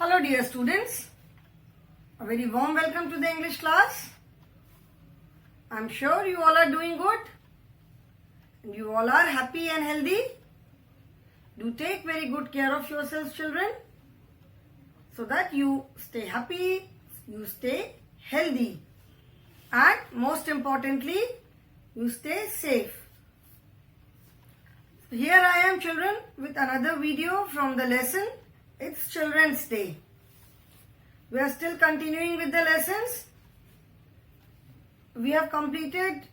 Hello dear students, a very warm welcome to the English class. I am sure you all are doing good and you all are happy and healthy. Do take very good care of yourselves children so that you stay happy, you stay healthy and most importantly you stay safe. Here I am children with another video from the lesson. It's Children's Day. We are still continuing with the lessons. We have completed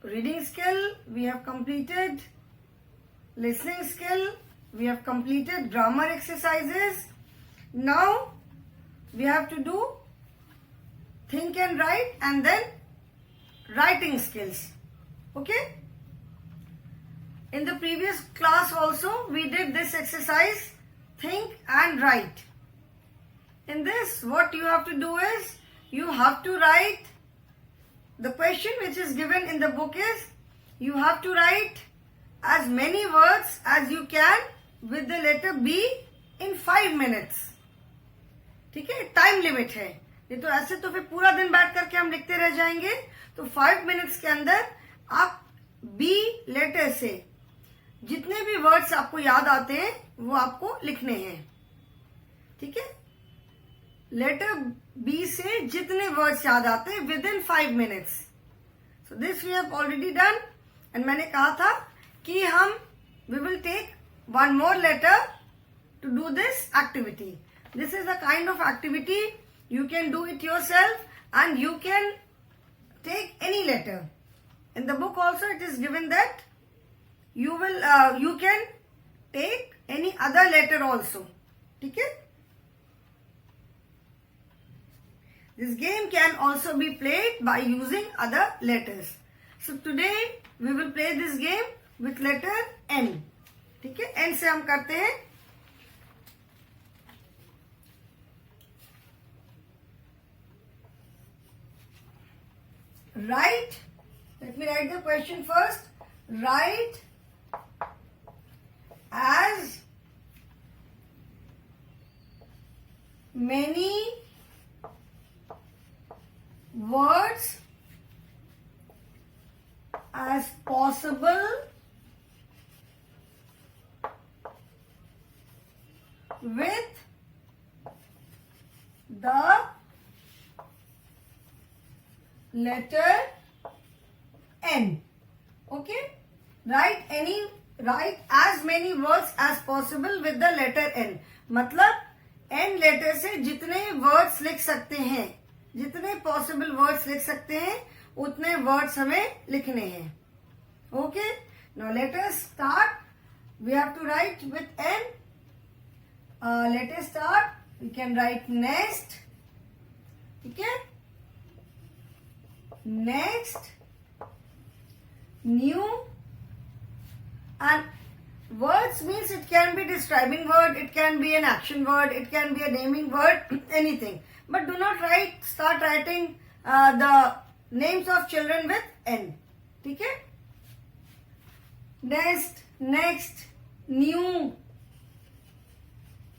reading skill, we have completed listening skill, we have completed grammar exercises. Now we have to do think and write and then writing skills. Okay? In the previous class also we did this exercise, think and write. In this, what you have to do is, you have to write, the question which is given in the book is, you have to write as many words as you can with the letter B in 5 minutes. ठीक है, time limit है. नहीं तो ऐसे तो फिर पूरा दिन बैठ करके हम लिखते रह जाएंगे. तो 5 मिनट्स के अंदर आप B लेटर से जितने भी वर्ड्स आपको याद आते हैं वो आपको लिखने हैं. ठीक है, लेटर बी से जितने वर्ड्स याद आते हैं within 5 minutes. So this we have already done and मैंने कहा था कि हम we will take one more letter to do this activity. This is a kind of activity you can do it yourself and you can take any letter. In the book also it is given that you can take any other letter also. ठीक है? This game can also be played by using other letters. So today we will play this game with letter N. ठीक है? N से हम करते हैं. Write. Let me write the question first. Write as many words as possible with the letter N. Okay? Write as many words as possible with the letter N. मतलब N letter से जितने words लिख सकते हैं, जितने possible words लिख सकते हैं उतने वर्ड्स हमें लिखने हैं. Okay, now let us start. We have to write with N. Let us start. We can write next. ठीक है, next, new. And words means it can be describing word, it can be an action word, it can be a naming word, anything. But do not start writing the names of children with N. ठीक है? Next, new,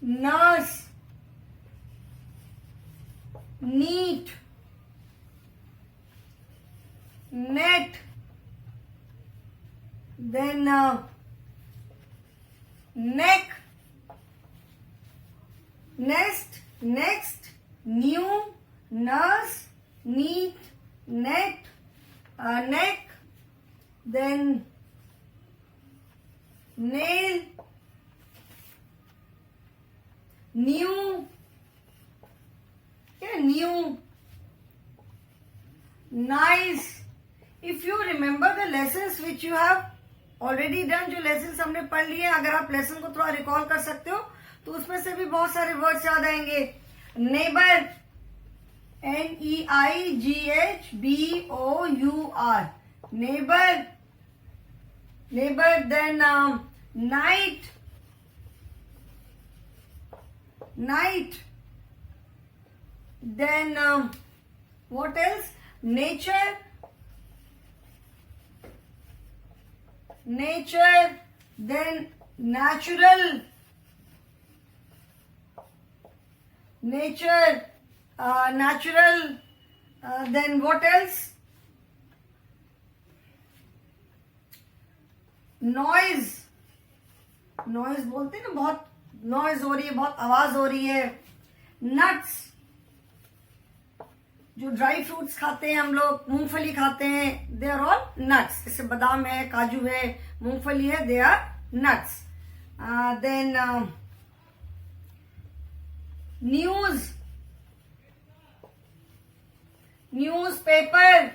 nurse, neat, net. Then neck, next, new, nurse, neat, net, neck. Then nail, new. Yeah, new, nice. If you remember the lessons which you have already done, जो lesson हमने पढ़ लिए, अगर आप lesson को थोड़ा recall कर सकते हो तो उसमें से भी बहुत सारे वर्ड्स याद आएंगे. Neighbour, NEIGHBOUR, neighbour. Then night. Then what else? Nature. then natural, nature, natural, then what else? Noise. Noise बोलते हैं ना, बहुत नॉइज हो रही है, बहुत आवाज हो रही है. नट्स, जो ड्राई फ्रूट्स खाते हैं हम लोग, मूंगफली खाते हैं, दे आर ऑल नट्स. जैसे बादाम है, काजू है, मूंगफली है, they are nuts. Then news, newspaper.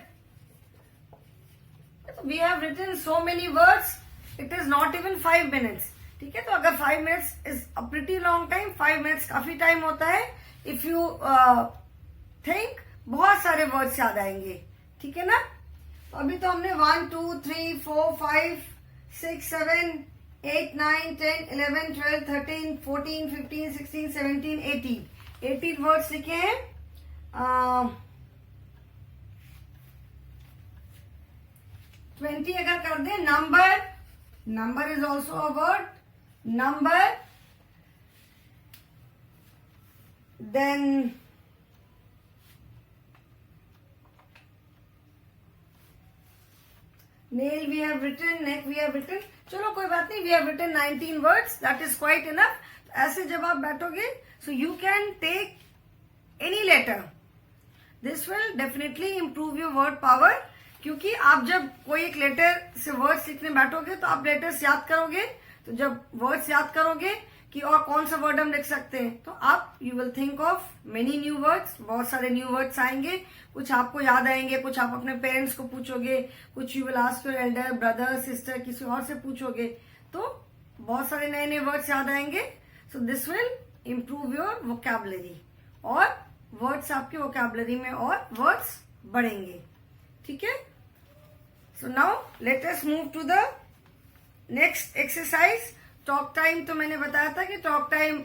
We have written so many words, it is not even 5 minutes. ठीक है, तो अगर 5 minutes is a pretty long time, 5 minutes काफी टाइम होता है. इफ यू थिंक, बहुत सारे वर्ड्स याद आएंगे. ठीक है ना. तो अभी तो हमने 1 2 3 4 5 6 7 8 9 10 11 12 13 14 15 16 17 18 वर्ड्स लिखे हैं. 20 अगर कर दे. Number is also a word. Number, then nail we have written, neck we have written. चलो कोई बात नहीं, we have written 19 words, that is quite enough. ऐसे जब आप बैठोगे, so you can take any letter. This will definitely improve your word power. क्योंकि आप जब कोई एक लेटर से वर्ड्स लिखने बैठोगे तो आप लेटर्स याद करोगे. तो जब वर्ड्स याद करोगे कि और कौन सा वर्ड हम लिख सकते हैं, तो आप you will think of many new words. बहुत सारे न्यू वर्ड्स आएंगे, कुछ आपको याद आएंगे, कुछ आप अपने पेरेंट्स को पूछोगे, कुछ you will ask your Elder brother sister, किसी और से पूछोगे, तो बहुत सारे नए नए वर्ड्स याद आएंगे. So this will improve your vocabulary, और वर्ड्स आपके वोकैबुलरी में और वर्ड्स बढ़ेंगे. ठीक है. So now let us move to the next exercise. Talk time तो मैंने बताया था कि talk time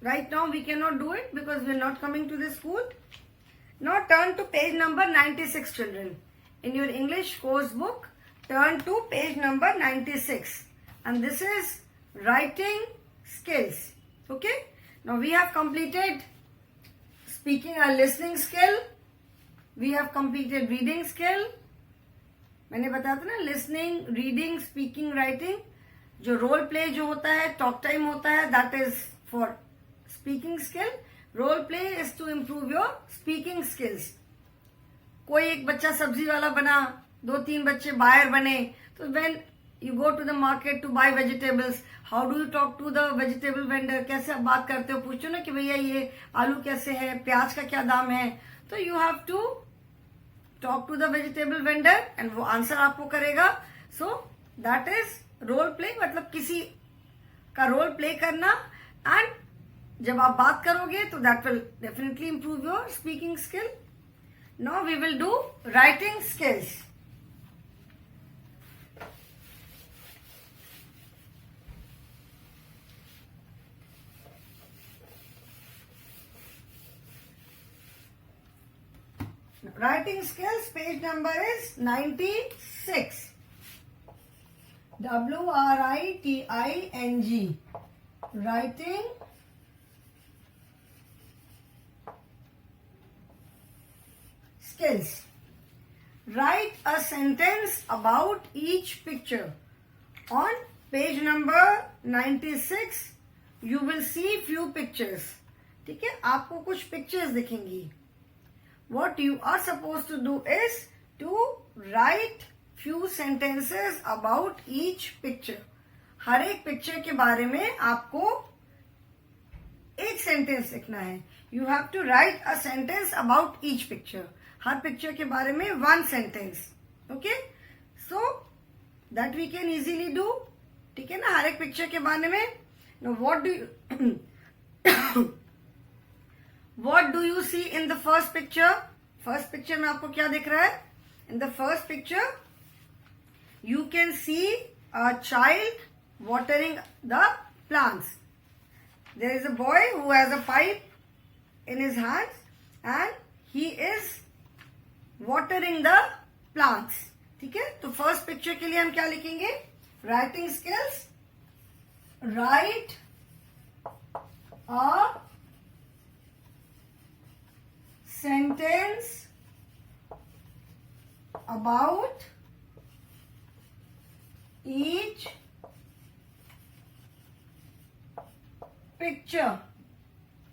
right now we can not do it because we are not coming to the school. Now turn to page number 96 children in your English course book. Turn to page number 96 and this is writing skills. Okay, now we have completed speaking और listening skill. We have completed reading skill. मैंने बताया था ना, listening, reading, speaking, writing. जो role play जो होता है, talk time होता है, that is for speaking skill. Role play is to improve your speaking skills. कोई एक बच्चा सब्जी वाला बना, 2-3 बच्चे बायर बने, तो when you go to the market to buy vegetables, how do you talk to the vegetable vendor. कैसे आप बात करते हो, पूछो ना कि भैया ये आलू कैसे है, प्याज का क्या दाम है. तो you have to talk to the vegetable vendor and वो आंसर आपको करेगा. So that is role play, मतलब किसी का रोल प्ले करना. एंड जब आप बात करोगे तो that will definitely improve your speaking skill. Now we will do writing skills. Writing skills, page number is 96. WRITING. Writing skills. Write a sentence about each picture. On page number 96, you will see few pictures. ठीक है, आपको कुछ pictures दिखेंगी. What you are supposed to do is to write few sentences about each picture. हर एक picture के बारे में आपको एक सेंटेंस लिखना है. You have to write a sentence about each picture. Her picture के बारे में 1 sentence. Okay? So that we can easily do. ठीक है ना, हर एक पिक्चर के बारे में. Now what do you see in the first picture? First picture में आपको क्या दिख रहा है? In the first picture, you can see a child watering the plants. There is a boy who has a pipe in his hands and he is watering the plants. ठीक है, तो first picture के लिए हम क्या लिखेंगे? Writing skills. Write a sentence about each picture.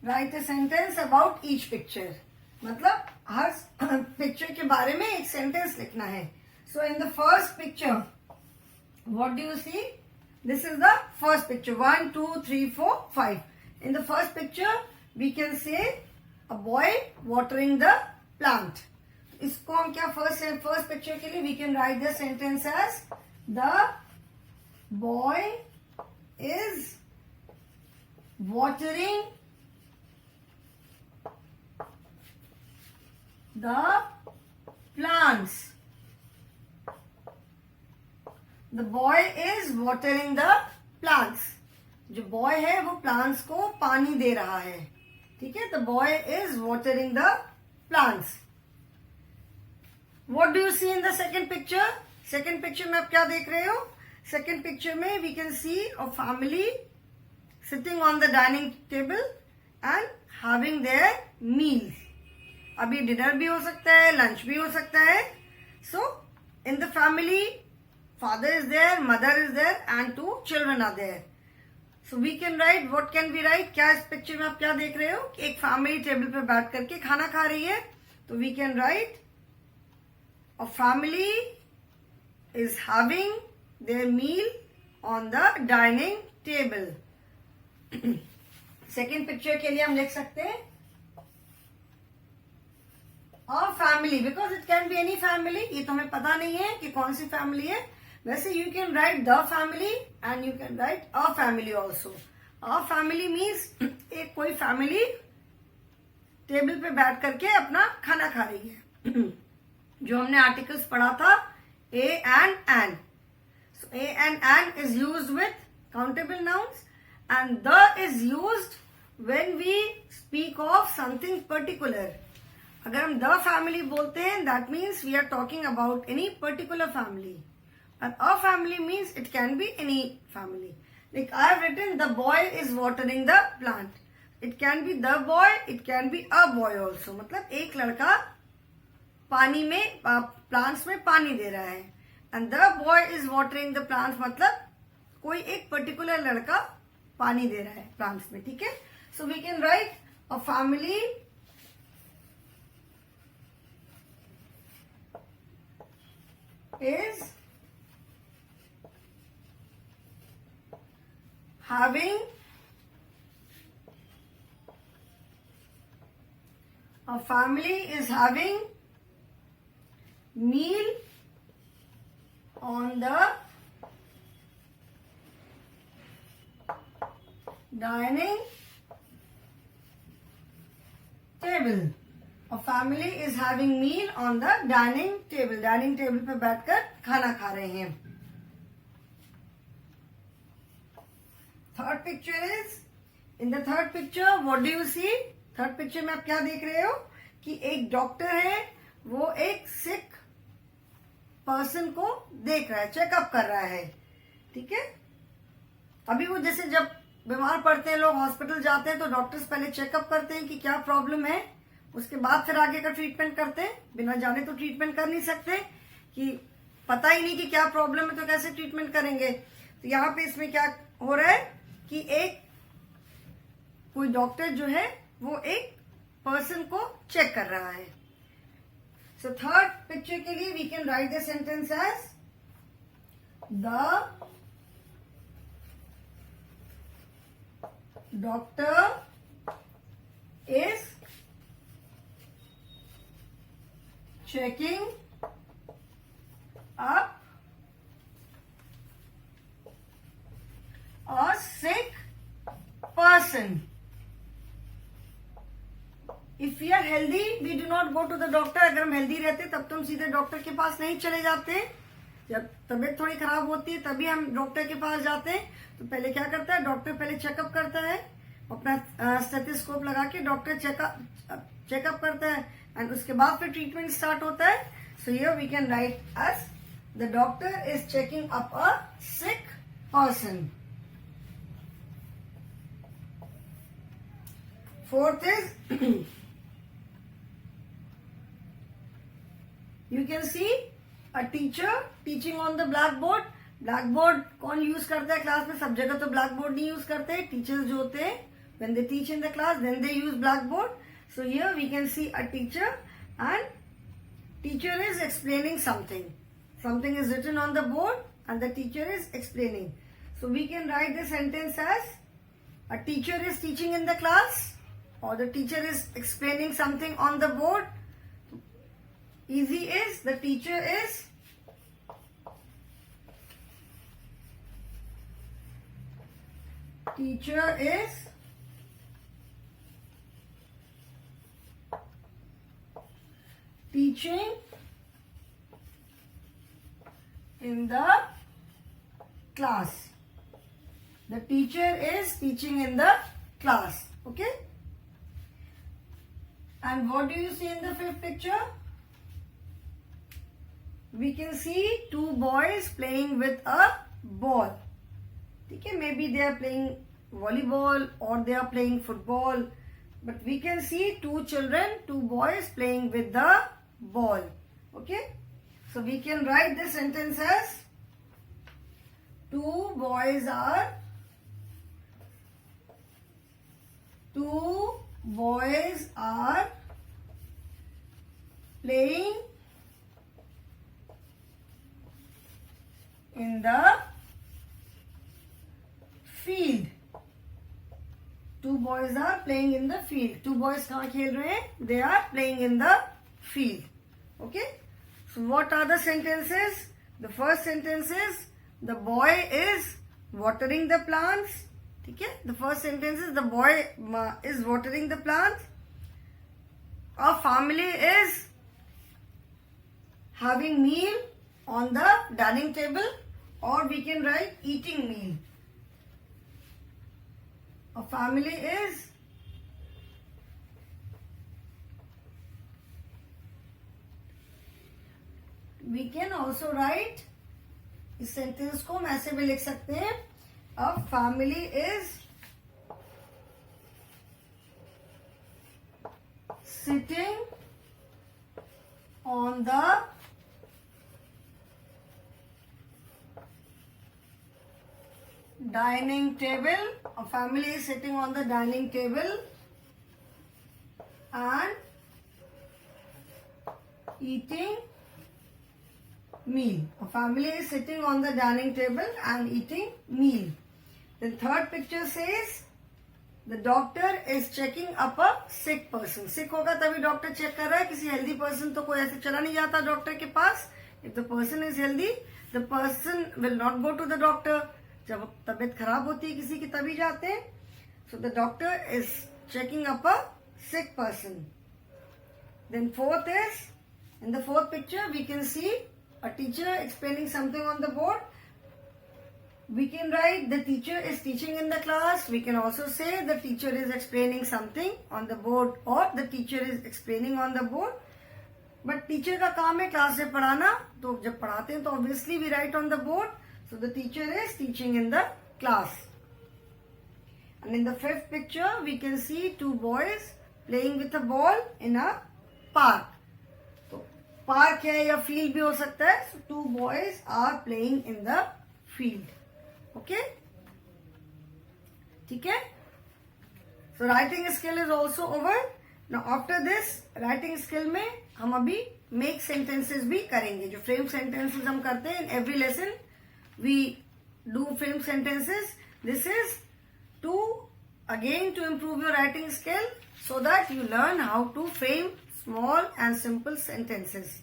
Write a sentence about each picture. मतलब हर picture के बारे में एक सेंटेंस लिखना है. So in the first picture, what do you see? This is the first picture. 1, 2, 3, 4, 5. In the first picture, we can say a boy watering the plant. इसको हम क्या first picture के लिए we can write the sentence as the boy is watering the plants. The boy is watering the plants. जो boy है वो plants को पानी दे रहा है. ठीक है. The boy is watering the plants. What do you see in the second picture? Second picture में आप क्या देख रहे हो? Second picture में we can see a family sitting on the dining table and having their meals. अभी dinner भी हो सकता है, लंच भी हो सकता है. So in the family, father is there, mother is there, and 2 children are there. So we can write, what can we write? क्या इस पिक्चर में आप क्या देख रहे हो कि एक फैमिली टेबल पे बैठ करके खाना खा रही है. तो we can write a family is having their meal on the dining table. Second picture के लिए हम लिख सकते हैं a family, because it can be any family. ये तो हमें पता नहीं है कि कौन सी फैमिली है. वैसे you can write the family and you can write a family also. A family means एक कोई फैमिली टेबल पे बैठ करके अपना खाना खा रही है. जो हमने आर्टिकल्स पढ़ा था a and an. So a and an is used with countable nouns and the is used when we speak of something particular. अगर हम the family बोलते हैं that means we are talking about any particular family. And a family means it can be any family. Like I have written the boy is watering the plant. It can be the boy, it can be a boy also. मतलब एक लड़का पानी में plants में पानी दे रहा है. And the boy is watering the plants मतलब कोई एक पर्टिकुलर लड़का पानी दे रहा है प्लांट्स में. ठीक है. So we can write a family is having meal on the dining table. A family is having meal on the dining table. Dining table पे बैठकर खाना खा रहे हैं. Third picture is, in the third picture, what do you see? Third picture में आप क्या देख रहे हो कि एक डॉक्टर है, वो एक सिक पर्सन को देख रहा है, चेकअप कर रहा है. ठीक है. अभी वो जैसे जब बीमार पड़ते हैं लोग हॉस्पिटल जाते हैं तो डॉक्टर्स पहले चेकअप करते हैं कि क्या प्रॉब्लम है, उसके बाद फिर आगे का ट्रीटमेंट करते हैं. बिना जाने तो ट्रीटमेंट कर नहीं सकते कि पता ही नहीं कि क्या प्रॉब्लम है तो कैसे ट्रीटमेंट करेंगे. तो यहाँ पे इसमें क्या हो रहा है कि एक कोई डॉक्टर जो है वो एक पर्सन को चेक कर रहा है. सो थर्ड पिक्चर के लिए we can write the sentence as the doctor is checking up a sick person. If we are healthy, we do not go to the doctor. अगर हम हेल्दी रहते तब तो हम सीधे डॉक्टर के पास नहीं चले जाते. जब तबीयत थोड़ी खराब होती है तभी हम डॉक्टर के पास जाते हैं. तो पहले क्या करता है डॉक्टर, पहले चेकअप करता है, अपना स्टेथोस्कोप लगा के डॉक्टर चेकअप करता है एंड उसके बाद फिर ट्रीटमेंट स्टार्ट होता है. So here we can write as the doctor is checking up a sick person. Fourth is You can see a teacher teaching on the blackboard. Blackboard कौन use करता है क्लास में? सब जगह तो blackboard नहीं use करते. Teachers जो होते हैं, when they teach in the class, then they use blackboard. So here we can see a teacher, and teacher is explaining something. Something is written on the board and the teacher is explaining. So we can write the sentence as a teacher is teaching in the class, or the teacher is explaining something on the board. Easy is the teacher is teaching in the class. The teacher is teaching in the class. Okay. And what do you see in the fifth picture? We can see two boys playing with a ball. Okay, maybe they are playing volleyball or they are playing football. But we can see two children, two boys playing with the ball. Okay. So we can write this sentence as two boys are playing in the field. Two boys are playing in the field. Two boys कहाँ खेल रहे हैं? They are playing in the field. Okay. So what are the sentences? The first sentence is the boy is watering the plants. ठीक है? The first sentence is the boy is watering the plants. A family is having meal on the dining table, or we can write eating meal. A family is we can also write इस sentence को हम ऐसे भी लिख सकते हैं. A family is sitting on the dining table. A family is sitting on the dining table and eating meal. A family is sitting on the dining table and eating meal. The third picture says the doctor is checking up a sick person. Sick होगा तभी doctor check कर रहा है. किसी healthy person तो कोई ऐसे चला नहीं जाता डॉक्टर के पास. If the person is healthy, the person will not go to the doctor. जब तबीयत खराब होती है किसी की तभी जाते हैं. So the doctor is checking up a sick person. Then fourth is, in the fourth picture we can see a teacher explaining something on the board. We can write the teacher is teaching in the class. We can also say the teacher is explaining something on the board, or the teacher is explaining on the board. But teacher का काम है class से पढ़ाना, तो जब पढ़ाते हैं तो obviously we write on the board. So the teacher is teaching in the class. And in the fifth picture we can see two boys playing with a ball in a park. तो park है या field भी हो सकता है. So two boys are playing in the field. Okay? ठीक है? So writing skill is also over. Now after this writing skill में हम अभी make sentences भी करेंगे. जो frame sentences हम करते हैं in every lesson we do frame sentences. This is to again to improve your writing skill so that you learn how to frame small and simple sentences.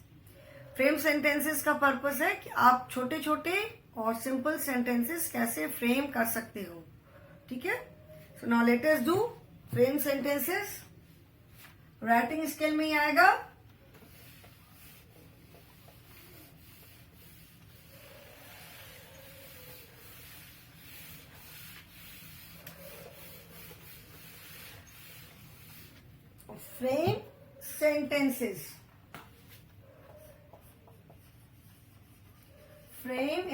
Frame sentences का purpose है कि आप छोटे छोटे और simple sentences कैसे frame कर सकते हो. ठीक है? So now let us do frame sentences. Writing skill में ही आएगा. Frame sentences. Frame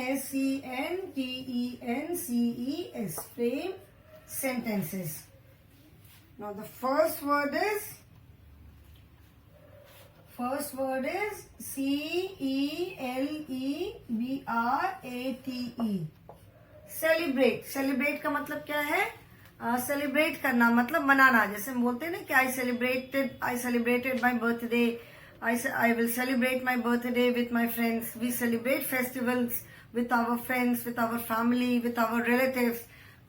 sentences. Frame sentences. Now the first word is First word is CELEBRATE. Celebrate. Celebrate का मतलब क्या है? सेलिब्रेट करना मतलब मनाना. जैसे हम बोलते हैं ना कि I celebrated my birthday, I will celebrate my birthday with my friends. We celebrate festivals with our friends, with our family, with our relatives.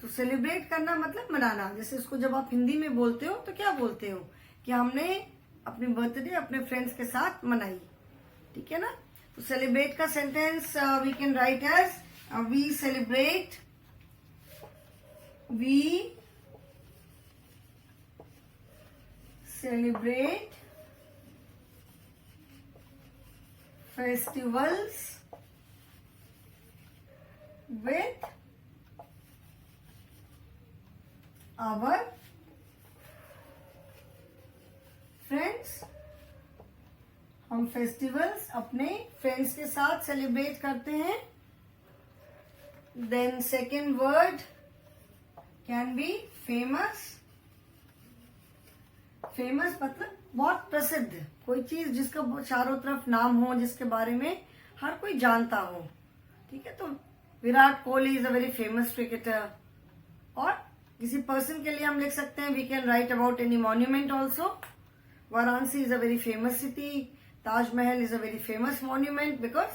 तो सेलिब्रेट करना मतलब मनाना. जैसे इसको जब आप हिंदी में बोलते हो तो क्या बोलते हो कि हमने अपनी बर्थडे अपने फ्रेंड्स के साथ मनाई. ठीक है ना? तो सेलिब्रेट का sentence we can write as we celebrate festivals with our friends. हम फेस्टिवल्स अपने फ्रेंड्स के साथ सेलिब्रेट करते हैं. Then second word can be famous. Famous मतलब बहुत प्रसिद्ध. कोई चीज जिसका चारों तरफ नाम हो, जिसके बारे में हर कोई जानता हो. ठीक है? तो Virat Kohli is a very famous cricketer. और किसी पर्सन के लिए हम लिख सकते हैं we can write about any monument also. Varanasi is a very famous city. Taj Mahal is a very famous monument because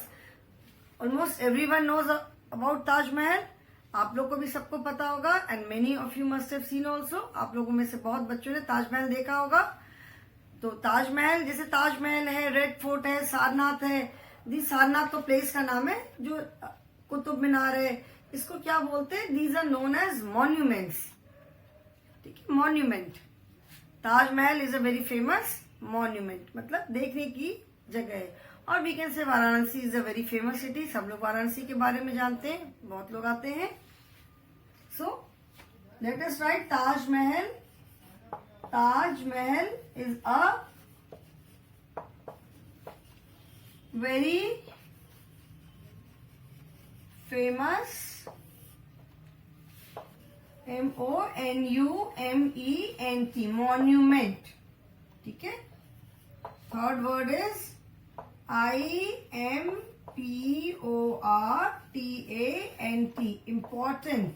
almost everyone knows about Taj Mahal. आप लोग को भी सबको पता होगा. And many of you must have seen also. आप लोगों में से बहुत बच्चों ने ताजमहल देखा होगा. तो ताजमहल, जैसे ताजमहल है, रेड फोर्ट है, सारनाथ है. सारनाथ तो प्लेस का नाम है. जो कुतुब मीनार है, इसको क्या बोलते हैं? These are known as monuments. ठीक है? Monument. Taj Mahal is a very famous monument मतलब देखने की जगह है. और we can say Varanasi is a very famous city. सब लोग वाराणसी के बारे में जानते हैं, बहुत लोग आते हैं. So let us right Taj Mahal. Taj Mahal is a very famous MONUMENT monument. ठीक है? Third word is IMPORTANT important.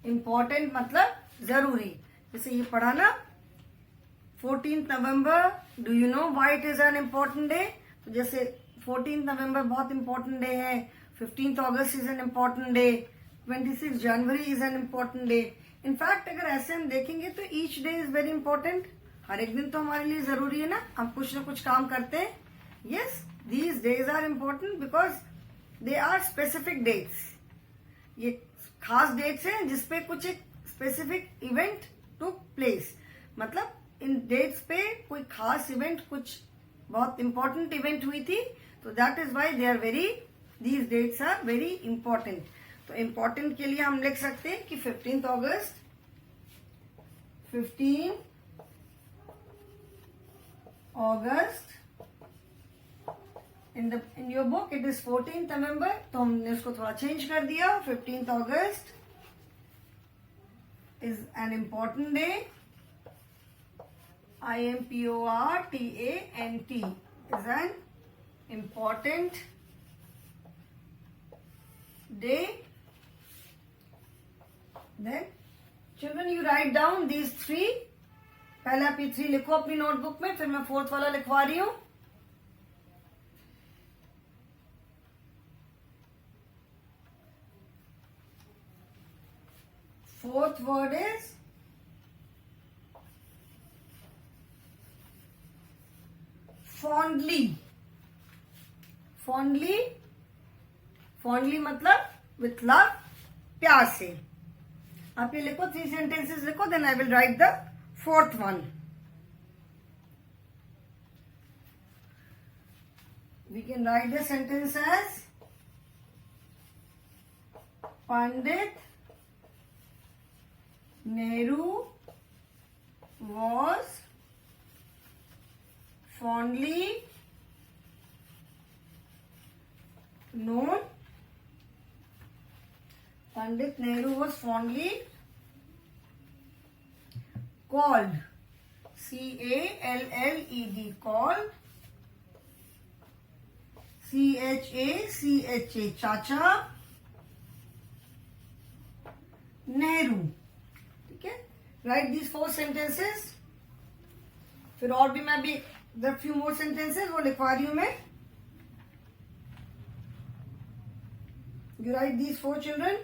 Important मतलब जरूरी. जैसे ये पढ़ा ना 14th November. Do you know why it is an important day? तो जैसे 14th नवंबर बहुत इंपॉर्टेंट डे है. 15th अगस्त is an important day. 26 January is an important day. In fact अगर ऐसे हम देखेंगे तो each day is very important. हर एक दिन तो हमारे लिए जरूरी है ना. हम कुछ ना कुछ काम करते हैं. Yes, these days are important because they are specific dates. ये खास डेट्स हैं जिसपे कुछ एक स्पेसिफिक इवेंट टुक प्लेस. मतलब इन डेट्स पे कोई खास इवेंट, कुछ बहुत इंपॉर्टेंट इवेंट हुई थी. तो that is why they are very, these dates are very important. तो इम्पोर्टेंट के लिए हम लिख सकते हैं कि 15th अगस्त, 15 अगस्त. In your book it is 14th नवंबर. तो हमने उसको थोड़ा चेंज कर दिया. 15th अगस्त is an important day. IMPORTANT is an important day. Then children, you write down these three. पहले आप ये 3 लिखो अपनी नोटबुक में, फिर मैं 4th वाला लिखवा रही हूं. Fourth word is fondly. Fondly, fondly मतलब with love, प्यार से. आप ये लिखो, 3 sentences लिखो. Then I will write the 4th one. We can write the sentence as Pandit Nehru was fondly known. Pandit Nehru was fondly called, CALLED, called CHA चाचा, नेहरू. ठीक है, राइट दीज 4 sentences. फिर और भी मैं भी the few more sentences वो लिखवा रही हूं मैं. You write these 4 children.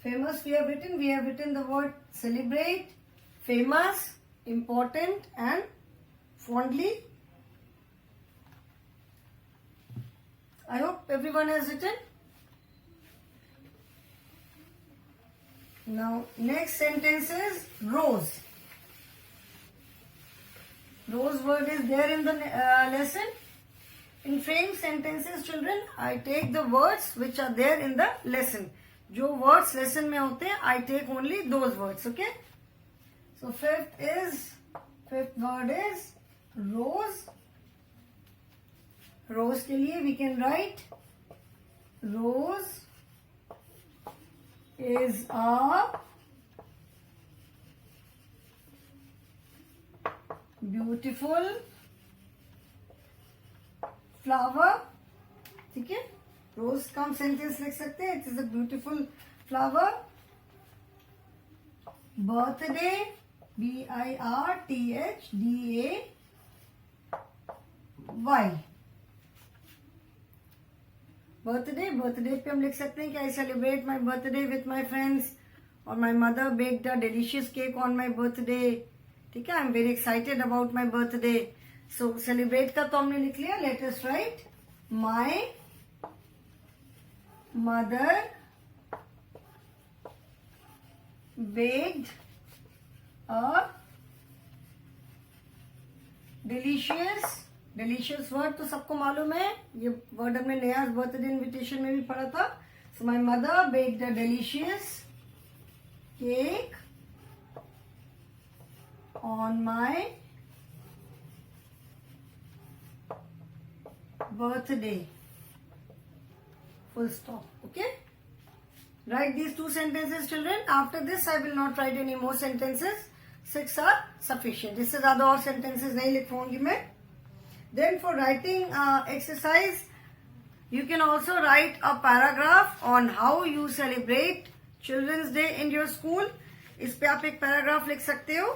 Famous we have written the word celebrate, famous, important and fondly. I hope everyone has written. Now next sentence is rose. Rose word is there in the lesson. In frame sentences children, I take the words which are there in the lesson. जो words lesson में होते हैं, I take only those words. Okay. So fifth word is rose. Rose के लिए we can write rose is a beautiful flower. ठीक है, रोज का हम सेंटेंस लिख सकते हैं. It is a beautiful flower. Birthday BIRTHDAY. Birthday पे हम लिख सकते हैं कि I celebrate my birthday with my friends और my mother baked a delicious cake on my birthday. ठीक है, I am very excited about my birthday. So celebrate का तो हमने लिख लिया. Let us write my mother baked a delicious word तो सबको मालूम है. ये वर्ड हमने नया बर्थडे इनविटेशन में भी पढ़ा था. So my mother baked a delicious cake on my birthday. Full stop. Okay. Write these 2 sentences children. After this I will not write any more sentences. 6 are sufficient. इससे ज्यादा और sentences नहीं लिखवाऊंगी मैं. Then for writing exercise, you can also write a paragraph on how you celebrate Children's Day in your school. इस पे आप एक paragraph लिख सकते हो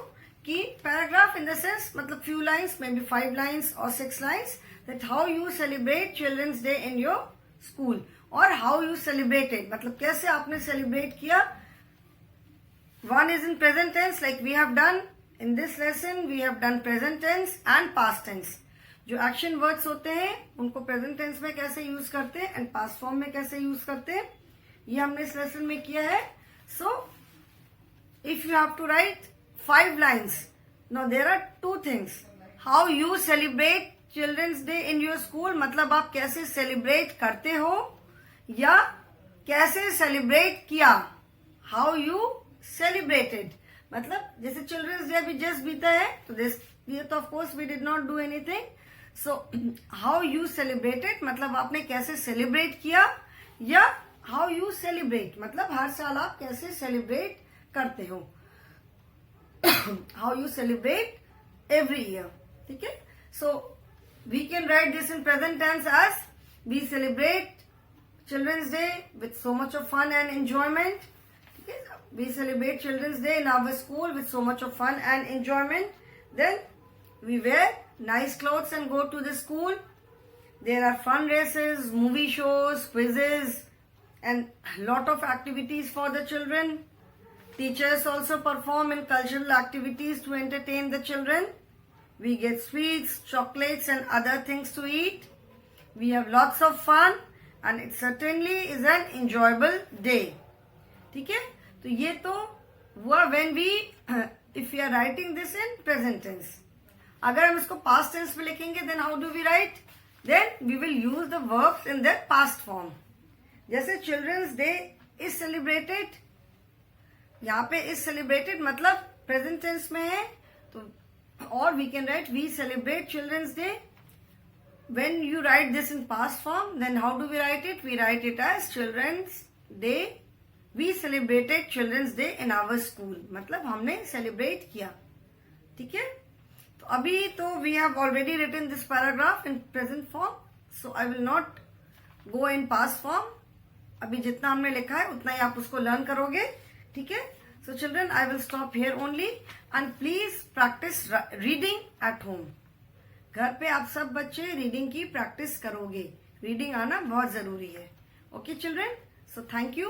कि paragraph in the sense मतलब few lines, maybe 5 lines or 6 lines. That how you celebrate Children's Day in your school or how you celebrated. मतलब कैसे आपने celebrate किया. One is in present tense like we have done in this lesson. We have done present tense and past tense. जो action words होते हैं उनको present tense में कैसे use करते हैं and past form में कैसे use करते हैं ये हमने इस lesson में किया है. So if you have to write 5 lines, now there are 2 things. How you celebrate children's day in your school मतलब आप कैसे सेलिब्रेट करते हो या कैसे सेलिब्रेट किया. हाउ यू सेलिब्रेटेड मतलब जैसे चिल्ड्रंस डे अभी जस्ट बीता है तो दिस ईयर तो of course we did not do anything. So how you celebrated मतलब आपने कैसे सेलिब्रेट किया या हाउ यू सेलिब्रेट मतलब हर साल आप कैसे सेलिब्रेट करते हो. How you celebrate every year. ठीक है, सो we can write this in present tense as we celebrate Children's Day with so much of fun and enjoyment. Okay? We celebrate Children's Day in our school with so much of fun and enjoyment. Then we wear nice clothes and go to the school. There are fun races, movie shows, quizzes and lot of activities for the children. Teachers also perform in cultural activities to entertain the children. We get sweets, chocolates and other things to eat. We have lots of fun and it certainly is an enjoyable day. ठीक है, तो ये तो हुआ when we if we are writing this in present tense. अगर हम इसको past tense में लिखेंगे then how do we write? Then we will use the verbs in their past form. जैसे Children's Day is celebrated, यहाँ पे is celebrated मतलब present tense में है तो or we can write we celebrate Children's Day. When you write this in past form then how do we write it? We write it as Children's day we celebrated children's day in our school, मतलब हमने celebrate किया। ठीक है, तो अभी तो we have already written this paragraph in present form, so I will not go in past form. अभी जितना हमने लिखा है उतना ही आप उसको लर्न करोगे। ठीक है, so children I will stop here only and please practice reading at home. घर पे आप सब बच्चे रीडिंग की प्रैक्टिस करोगे, रीडिंग आना बहुत जरूरी है। Okay children, so thank you.